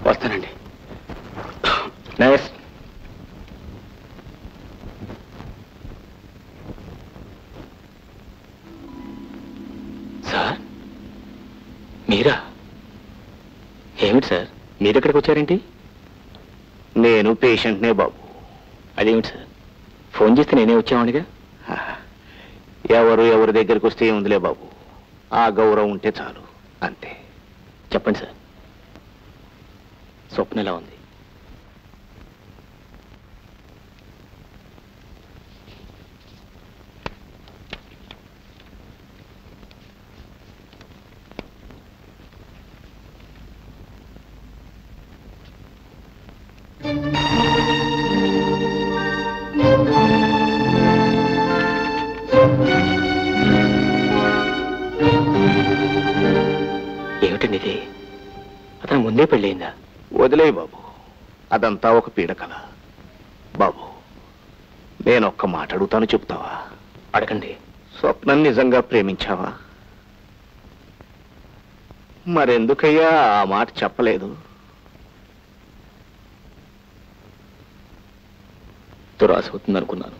వస్తానండి. Nice. Sir మీరా? ఏమిటి sir మీరు ఎక్కడికి వచ్చారేంటి? నేను పేషెంట్నే బాబు. అదేమిటి సార్ ఫోన్ చేస్తే నేనే వచ్చామనిగా. ఎవరి దగ్గరికి వస్తే ఏముందిలే బాబు, ఆ గౌరవం ఉంటే చాలు అంతే. చెప్పండి సార్, స్వప్న ఎలా ఉంది? ఏమిటండి ఇది? అతను ముందే పెళ్ళయిందా? వదిలే బాబు, అదంతా ఒక పీడకల. బాబు నేను ఒక్క మాట అడుగుతాను, చెప్తావా? అడగండి. స్వప్నం నిజంగా ప్రేమించావా? మరెందుకయ్యా ఆ మాట చెప్పలేదు? దురాశ అవుతుంది అనుకున్నాను.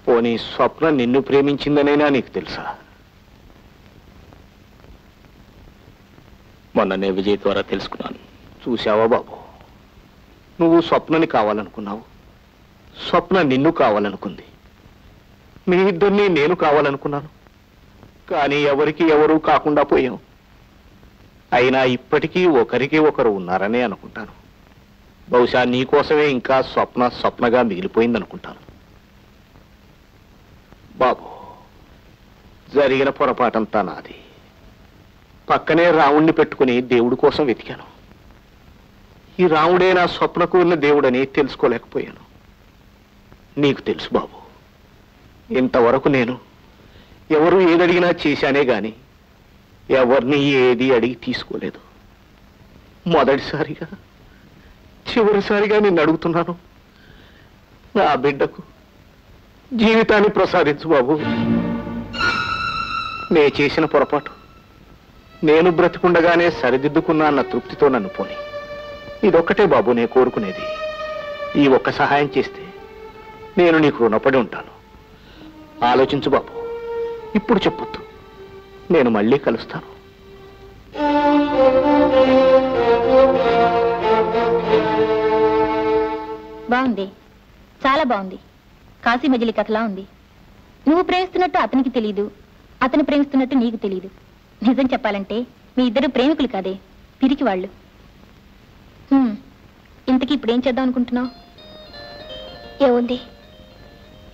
పోనీ స్వప్న నిన్ను ప్రేమించిందనైనా నీకు తెలుసా? మొన్ననే విజయ్ ద్వారా తెలుసుకున్నాను. చూశావా బాబు, నువ్వు స్వప్నని కావాలనుకున్నావు, స్వప్న నిన్ను కావాలనుకుంది. మీ ఇద్దరిని నేను కావాలనుకున్నాను, కానీ ఎవరికి ఎవరూ కాకుండా పోయాం. అయినా ఇప్పటికీ ఒకరికి ఒకరు ఉన్నారనే అనుకుంటాను. బహుశా నీకోసమే ఇంకా స్వప్నగా మిగిలిపోయిందనుకుంటాను. బాబు జరిగిన పొరపాటంతా నాది. పక్కనే రాముణ్ణి పెట్టుకుని దేవుడి కోసం వెతికాను. ఈ రాముడే నా స్వప్నకు ఉన్న దేవుడని తెలుసుకోలేకపోయాను. నీకు తెలుసు బాబు, ఇంతవరకు నేను ఎవరు ఏదడిగినా చేశానే గాని ఎవరిని ఏది అడిగి తీసుకోలేదు. మొదటిసారిగా చివరిసారిగా నిన్ను అడుగుతున్నాను, నా బిడ్డకు జీవితాన్ని ప్రసాదించు బాబు. నే చేసిన పొరపాటు నేను బ్రతికుండగానే సరిదిద్దుకున్నా అన్న తృప్తితో నన్ను పోని. ఇదొక్కటే బాబు నేను కోరుకునేది. ఈ ఒక్క సహాయం చేస్తే నేను నీకు రుణపడి ఉంటాను. ఆలోచించు బాబు, ఇప్పుడు చెప్పొద్దు, నేను మళ్ళీ కలుస్తాను. బాగుంది, చాలా బాగుంది. కాశీ మజిలీ కథలా ఉంది. నువ్వు ప్రేమిస్తున్నట్టు అతనికి తెలీదు, అతను ప్రేమిస్తున్నట్టు నీకు తెలీదు. నిజం చెప్పాలంటే మీ ఇద్దరు ప్రేమికులు కాదే, పిరికి వాళ్ళు. ఇంతకీ ఇప్పుడేం చేద్దాం అనుకుంటున్నావు? ఏముంది,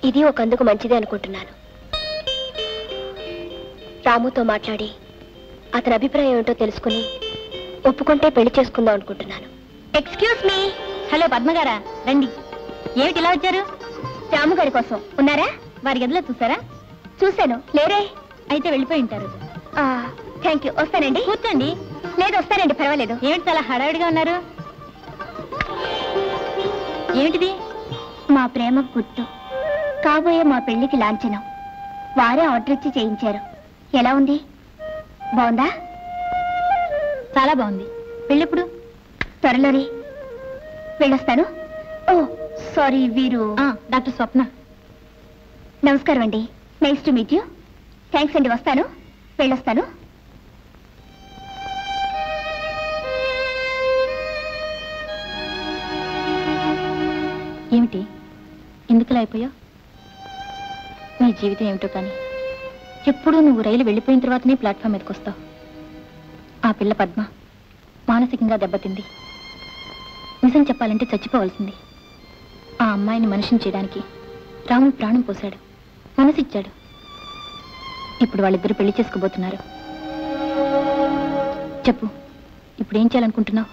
ఇది ఒక అందుకు మంచిదే అనుకుంటున్నాను. రాముతో మాట్లాడి అతని అభిప్రాయం ఏమిటో తెలుసుకుని ఒప్పుకుంటే పెళ్లి చేసుకుందాం అనుకుంటున్నాను. Excuse me. హలో పద్మగారా, రండి. ఏమిటి ఇలా వచ్చారు? రాము గారి కోసం. ఉన్నారా? వారి గదిలో చూసారా? చూశాను. లేరే? అయితే వెళ్ళిపోయి ఉంటారు. Thank you. వస్తానండి. కూర్చోండి. లేదు, వస్తానండి, పర్వాలేదు. ఏమిటి చాలా హడావిడిగా ఉన్నారు? ఏమిటిది? మా ప్రేమ గుర్తు, కాబోయే మా పెళ్లికి లాంఛనం. వారే ఆర్డర్ ఇచ్చి చేయించారు. ఎలా ఉంది? బాగుందా? చాలా బాగుంది. పెళ్ళెప్పుడు? త్వరలోనే. వెళ్ళొస్తాను. ఓ సారీ, వీరు డాక్టర్ స్వప్న. నమస్కారం అండి. Nice to meet you. Thanks అండి. వస్తాను, వెళ్ళొస్తాను. ఏమిటి ఎందుకులా అయిపోయావు? నీ జీవితం ఏమిటో కానీ ఎప్పుడూ నువ్వు రైలు వెళ్ళిపోయిన తర్వాతనే ప్లాట్ఫామ్ మీదకి వస్తావు. ఆ పిల్ల పద్మ మానసికంగా దెబ్బతింది. నిజం చెప్పాలంటే చచ్చిపోవలసింది. ఆ అమ్మాయిని మనిషిని చేయడానికి రాముడు ప్రాణం పోశాడు, మనసిచ్చాడు. ఇప్పుడు వాళ్ళిద్దరూ పెళ్లి చేసుకోబోతున్నారు. చెప్పు, ఇప్పుడేం చేయాలనుకుంటున్నావు?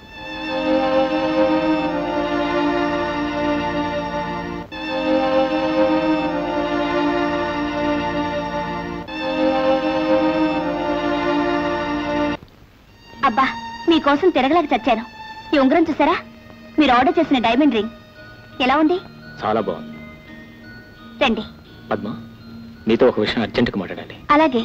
అబ్బా, మీకోసం తిరగలేక చచ్చాను. ఈ ఉంగరం చూసారా? మీరు ఆర్డర్ చేసిన డైమండ్ రింగ్ ఎలా ఉంది? చాలా బాగుంది. రండి. పద్మ, నీతో ఒక విషయం అర్జెంటుగా మాట్లాడాలి. అలాగే.